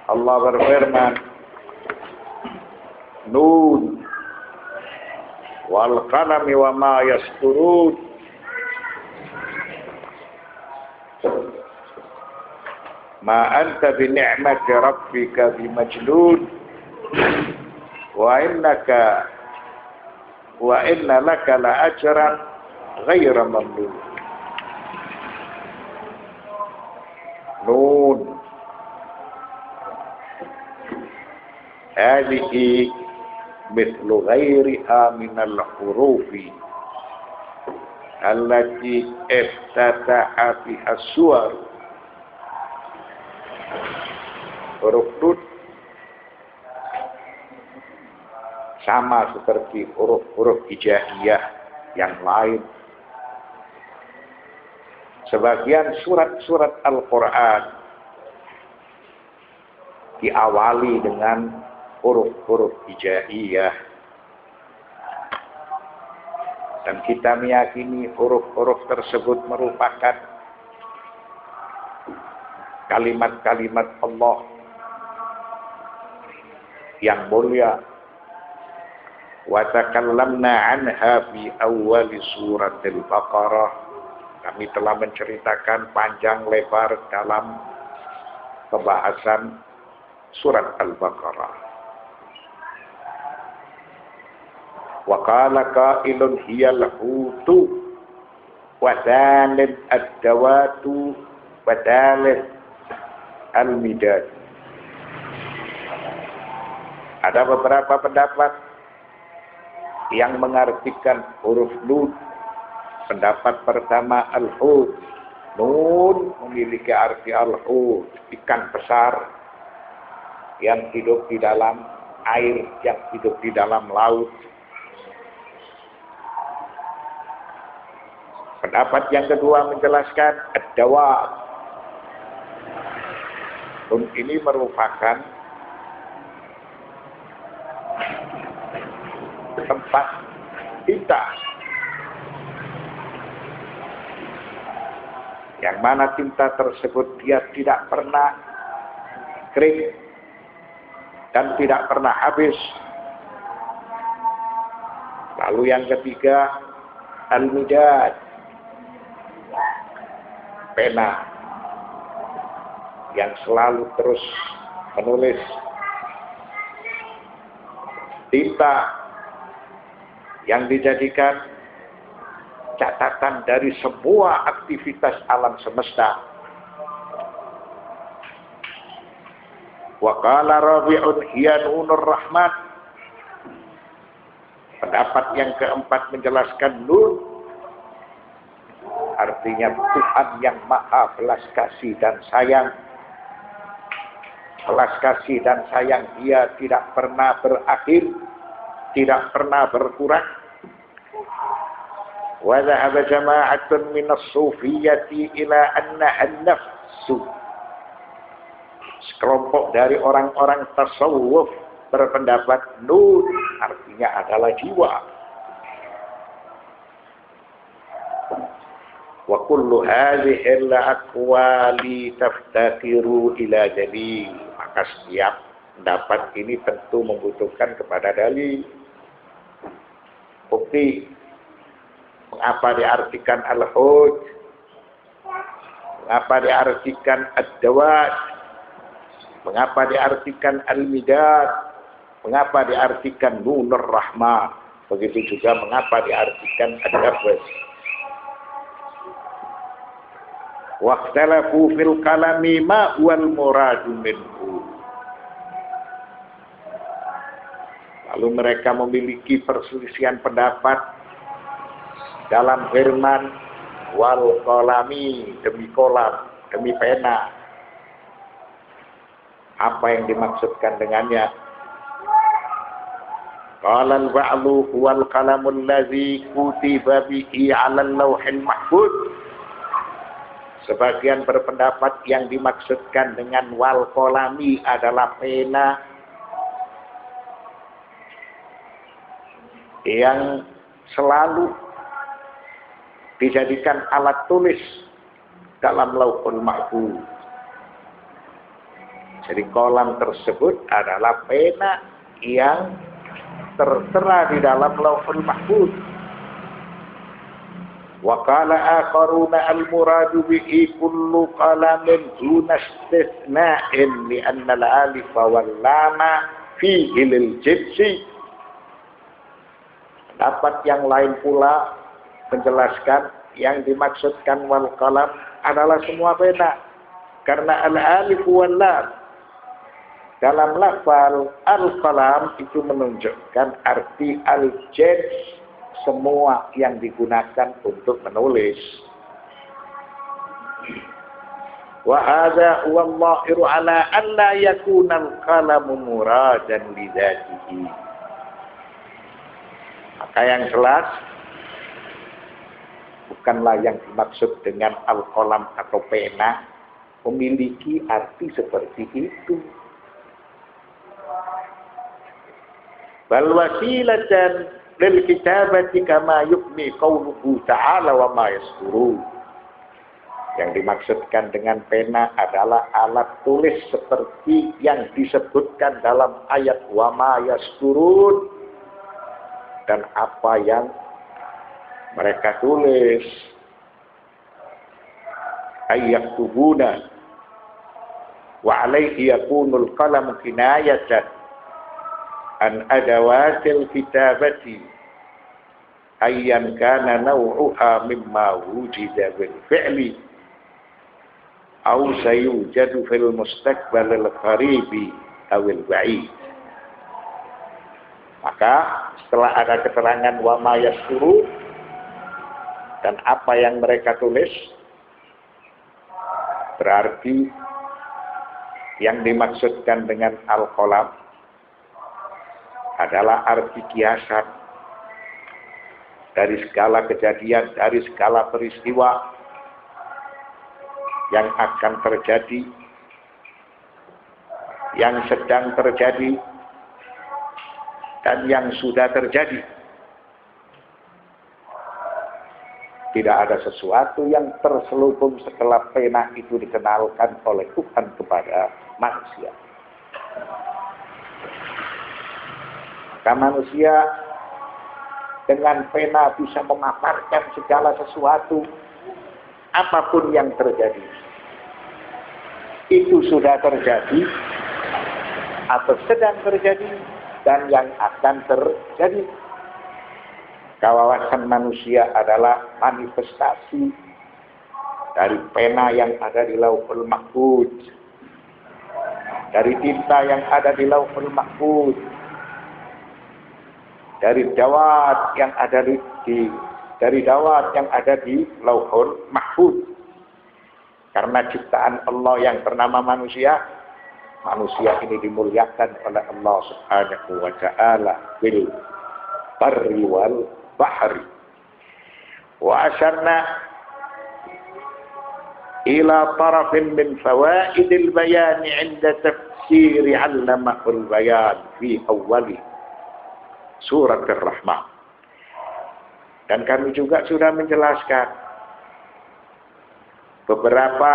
Allah berfirman, Nun wal qalami wa ma yasturun. Ma anta bi ni'mati rabbika bi majnun wa inna laka la ajran ghaira mamnun. Nun hadhihi mithlu ghairiha minal hurufi allati iftataha biha suwar. Huruf Nun sama seperti huruf-huruf hijaiyah yang lain. Sebagian surat-surat Al-Quran diawali dengan huruf-huruf hijaiyah. Dan kita meyakini huruf-huruf tersebut merupakan kalimat-kalimat Allah yang mulia. Wa takallamna anha fi awal suratil Baqarah. Kami telah menceritakan panjang lebar dalam pembahasan surat Al-Baqarah. Wa qala qailun hiyal hutu wa dalil ad-dawatu wa dalil al-midad. Ada beberapa pendapat yang mengartikan huruf Nun. Pendapat pertama al-hud. Nun memiliki arti al-hud, ikan besar yang hidup di dalam air, yang hidup di dalam laut. Pendapat yang kedua menjelaskan ad-dawa. Nun ini merupakan tempat tinta, yang mana tinta tersebut dia tidak pernah kering dan tidak pernah habis. Lalu yang ketiga al-midad, pena yang selalu terus menulis. Tinta yang dijadikan catatan dari semua aktivitas alam semesta. Wa qala Rabi'un hiya nunur rahmat. Pendapat yang keempat menjelaskan Nun artinya Tuhan yang maha belas kasih dan sayang. Belas kasih dan sayang dia tidak pernah berakhir, tidak pernah berkurang. Wa dhahaba jama'atun min as-sufiyyati ila anna an-nafsu. Sekelompok dari orang-orang tasawuf berpendapat Nun artinya adalah jiwa. Wa kullu hadhihi al-aqwali taftakiru ila dalil. Maka setiap pendapat ini tentu membutuhkan kepada dalil, bukti. Mengapa diartikan al-hud? Mengapa diartikan ad-dawat? Mengapa diartikan al-midad? Mengapa diartikan nunur rahmah? Begitu juga mengapa diartikan ad-nafs. Waqtalafu fil kalami ma wal muradu minhu. Lalu mereka memiliki perselisihan pendapat dalam firman wal qalami, demi kolam, demi pena. Apa yang dimaksudkan dengannya? Qala al-ba'lu huwal qalamul ladzi kutiba bihi 'alal lauhil mahfuz. Sebagian berpendapat yang dimaksudkan dengan wal qalami adalah pena yang selalu dijadikan alat tulis dalam Lauhul Mahfuz. Jadi kolam tersebut adalah pena yang tertera di dalam Lauhul Mahfuz. Wa qala akharuna al-muradu bihi kullu qalamin duna istithna'in li anna al-alif wal lama fihi lil jinsi. Pendapat yang lain pula menjelaskan yang dimaksudkan wal qalam adalah semua pena, karena al-alif wal lam dalam lafal al-qalam itu menunjukkan arti al-jins, semua yang digunakan untuk menulis. Wa hadza huwa al-dhahiru ala an la yakuna al-qalamu muradan li dzatihi. Maka yang jelas bukanlah yang dimaksud dengan al-qalam atau pena memiliki arti seperti itu. Bal wasilatan lil kitabati kama yukmi qauluhu ta'ala wa ma yasturun. Yang dimaksudkan dengan pena adalah alat tulis seperti yang disebutkan dalam ayat wa ma yasturun, dan apa yang mereka tulis. Ayyaktubuna wa alaihi yakunul qalamu kinayatan an adawatil kitabati ayyan kana naw'uha mimma wujida bil fi'li aw sayujadu fil mustaqbal al qaribi aw al ba'id. Maka setelah ada keterangan wa ma yasuru dan apa yang mereka tulis, berarti yang dimaksudkan dengan al-qalam adalah arti kiasan dari segala kejadian, dari segala peristiwa yang akan terjadi, yang sedang terjadi, dan yang sudah terjadi. Tidak ada sesuatu yang terselubung setelah pena itu dikenalkan oleh Tuhan kepada manusia. Maka manusia dengan pena bisa memaparkan segala sesuatu, apapun yang terjadi. Itu sudah terjadi, atau sedang terjadi, dan yang akan terjadi. Kawasan manusia adalah manifestasi dari pena yang ada di Lauhul Mahfuz, dari tinta yang ada di Lauhul Mahfuz, dari dawat yang ada di Lauhul Mahfuz. Karena ciptaan Allah yang bernama manusia, manusia ini dimuliakan oleh Allah Subhanahu wa taala bil barri wal bahri. Wa asyarna ila tarafin min fawaidil bayan 'inda tafsir 'allamahul bayan fi awwali surat Ar-Rahman. Dan kami juga sudah menjelaskan beberapa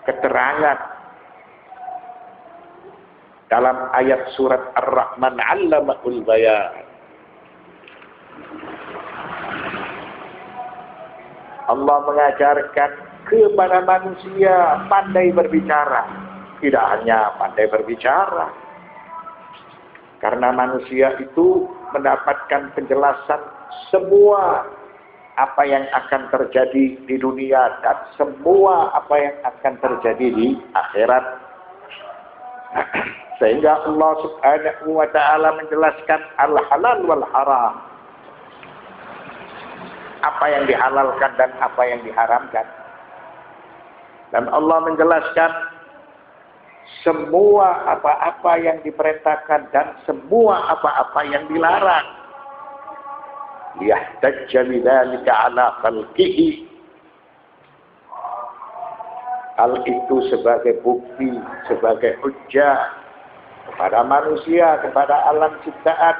keterangan dalam ayat surat Ar-Rahman 'allamahul bayan. Allah mengajarkan kepada manusia pandai berbicara. Tidak hanya pandai berbicara, karena manusia itu mendapatkan penjelasan semua apa yang akan terjadi di dunia dan semua apa yang akan terjadi di akhirat. Sehingga Allah Subhanahu wa taala menjelaskan al-halal wal haram. Apa yang dihalalkan dan apa yang diharamkan. Dan Allah menjelaskan semua apa-apa yang diperintahkan dan semua apa-apa yang dilarang. Liyahtajja bidzalika ala khalqihi. Hal itu sebagai bukti, sebagai hujjah kepada manusia, kepada alam ciptaan.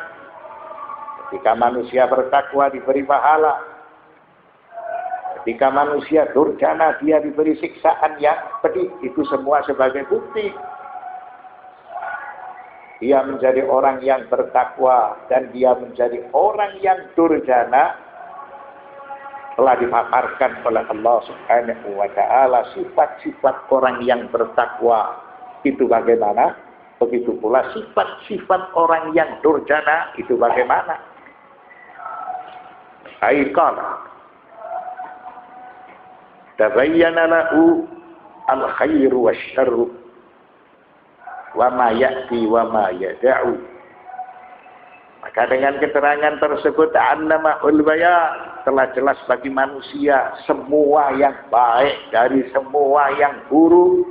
Ketika manusia bertakwa diberi pahala. Ketika manusia durjana, dia diberi siksaan yang pedih. Itu semua sebagai bukti dia menjadi orang yang bertakwa, dan dia menjadi orang yang durjana. Telah dipaparkan oleh Allah Subhanahu wa ta'ala sifat-sifat orang yang bertakwa itu bagaimana, begitu pula sifat-sifat orang yang durjana itu bagaimana. Aikana tabayyana lahu al-khairu wasyarru wa ma ya'ti wa ma yada'u. Maka dengan keterangan tersebut annamahul bayan, telah jelas bagi manusia semua yang baik dari semua yang buruk,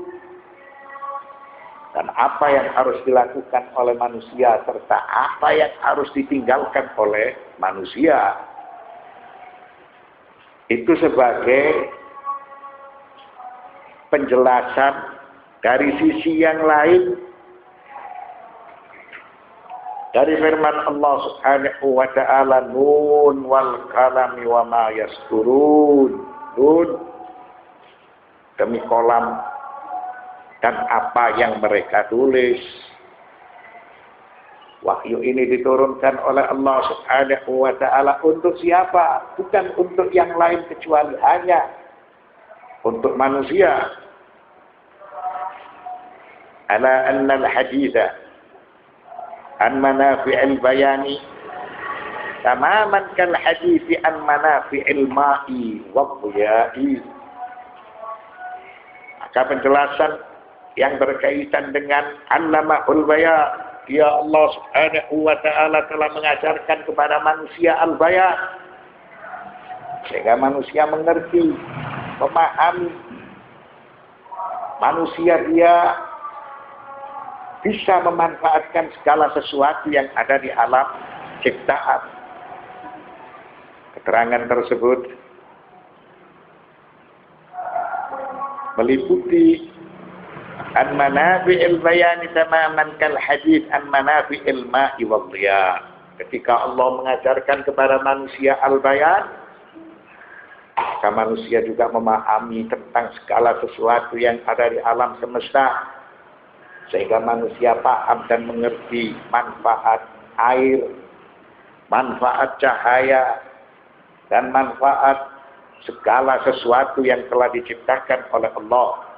dan apa yang harus dilakukan oleh manusia serta apa yang harus ditinggalkan oleh manusia. Itu sebagai penjelasan dari sisi yang lain dari firman Allah Subhanahu wa ta'ala, nun wal qalami wa ma yasturun. Nun demi kolam dan apa yang mereka tulis. Wahyu ini diturunkan oleh Allah Subhanahu wa ta'ala untuk siapa? Bukan untuk yang lain kecuali hanya untuk manusia. Ala anna al-haditha an manafi'il bayani tamaman kal hadithi an manafi'il ma'i wadhiya'i. Maka penjelasan yang berkaitan dengan allamahul bayan, dia Allah Subhanahu wa ta'ala telah mengajarkan kepada manusia al-bayan, sehingga manusia mengerti, memahami. Manusia dia bisa memanfaatkan segala sesuatu yang ada di alam ciptaan. Keterangan tersebut meliputi an manafi'il bayani tamaman kal hadits an manafi'il ma'i wal dhiya. Ketika Allah mengajarkan kepada manusia al-bayan, maka manusia juga memahami tentang segala sesuatu yang ada di alam semesta, sehingga manusia paham dan mengerti manfaat air, manfaat cahaya, dan manfaat segala sesuatu yang telah diciptakan oleh Allah.